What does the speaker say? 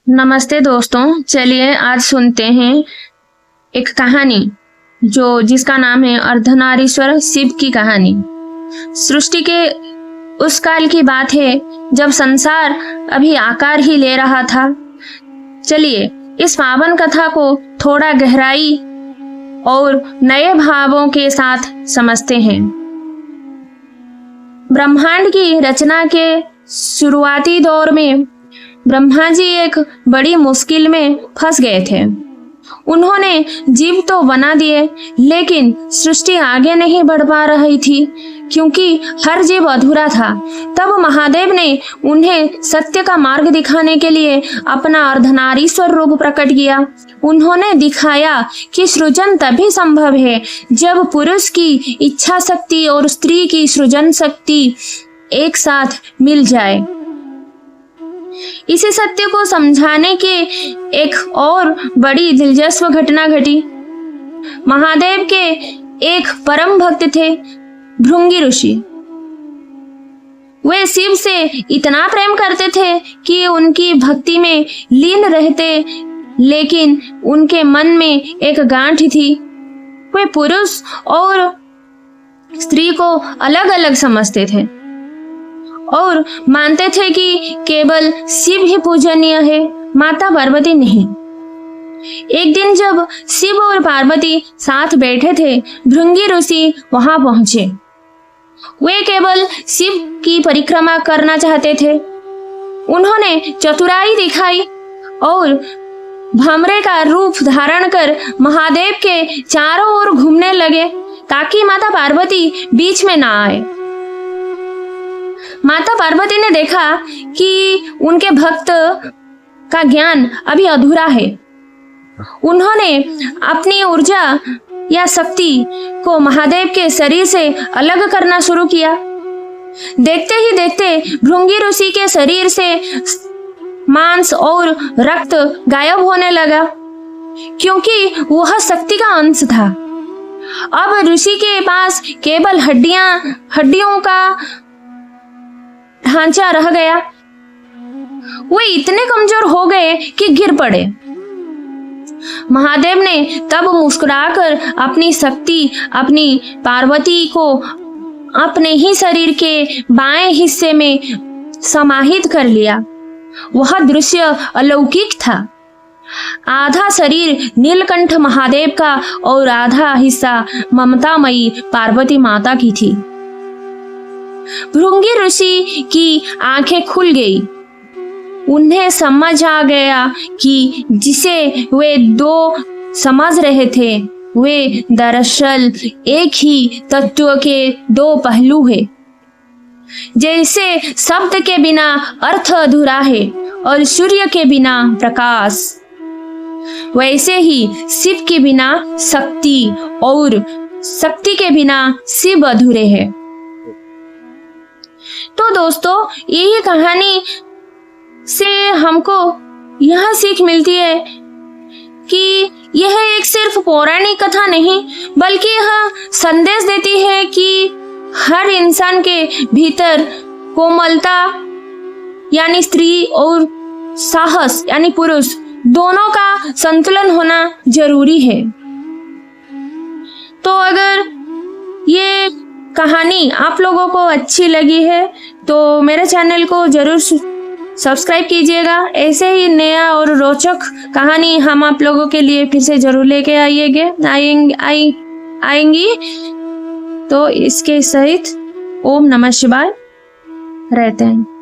नमस्ते दोस्तों, चलिए आज सुनते हैं एक कहानी जिसका नाम है अर्धनारीश्वर शिव की कहानी। सृष्टि के उस काल की बात है जब संसार अभी आकार ही ले रहा था। चलिए इस पावन कथा को थोड़ा गहराई और नए भावों के साथ समझते हैं। ब्रह्मांड की रचना के शुरुआती दौर में ब्रह्मा जी एक बड़ी मुश्किल में फंस गए थे। उन्होंने जीव तो बना दिए, लेकिन सृष्टि आगे नहीं बढ़ पा रही थी क्योंकि हर जीव अधूरा था। तब महादेव ने उन्हें सत्य का मार्ग दिखाने के लिए अपना अर्धनारीश्वर रूप प्रकट किया। उन्होंने दिखाया कि सृजन तभी संभव है जब पुरुष की इच्छा शक्ति और स्त्री की सृजन शक्ति एक साथ मिल जाए। इसी सत्य को समझाने के एक और बड़ी दिलचस्प घटना घटी। महादेव के एक परम भक्त थे, भृंगी ऋषि। वे शिव से इतना प्रेम करते थे कि उनकी भक्ति में लीन रहते, लेकिन उनके मन में एक गांठ थी। वे पुरुष और स्त्री को अलग अलग समझते थे और मानते थे कि केवल शिव ही पूजनीय है, माता पार्वती नहीं। एक दिन जब शिव और पार्वती साथ बैठे थे, भृंगी ऋषि वहां पहुंचे। वे केवल शिव की परिक्रमा करना चाहते थे। उन्होंने चतुराई दिखाई और भमरे का रूप धारण कर महादेव के चारों ओर घूमने लगे ताकि माता पार्वती बीच में ना आए। माता पार्वती ने देखा कि उनके भक्त का ज्ञान अभी अधूरा है। उन्होंने अपनी ऊर्जा या शक्ति को महादेव के शरीर से अलग करना शुरू किया। देखते ही देखते भृंगी ऋषि के शरीर से मांस और रक्त गायब होने लगा क्योंकि वह शक्ति का अंश था। अब ऋषि के पास केवल हड्डियों का ढांचा रह गया। वे इतने कमजोर हो गए कि गिर पड़े। महादेव ने तब मुस्कुराकर अपनी शक्ति अपनी पार्वती को अपने ही शरीर के बाएं हिस्से में समाहित कर लिया। वह दृश्य अलौकिक था। आधा शरीर नीलकंठ महादेव का और आधा हिस्सा ममतामयी पार्वती माता की थी। भृंगी ऋषि की आंखें खुल गई। उन्हें समझ आ गया कि जिसे वे दो समझ रहे थे वे दरअसल एक ही तत्व के दो पहलू हैं। जैसे शब्द के बिना अर्थ अधूरा है और सूर्य के बिना प्रकाश, वैसे ही शिव के बिना शक्ति और शक्ति के बिना शिव अधूरे हैं। तो दोस्तों, यही कहानी से हमको यह सीख मिलती है कि यह एक सिर्फ पौराणिक कथा नहीं, बल्कि यह संदेश देती है कि हर इंसान के भीतर कोमलता यानी स्त्री और साहस यानी पुरुष दोनों का संतुलन होना जरूरी है। तो अगर ये कहानी आप लोगों को अच्छी लगी है तो मेरे चैनल को जरूर सब्सक्राइब कीजिएगा। ऐसे ही नया और रोचक कहानी हम आप लोगों के लिए फिर से जरूर लेके आएंगी। तो इसके सहित ओम नमः शिवाय रहते हैं।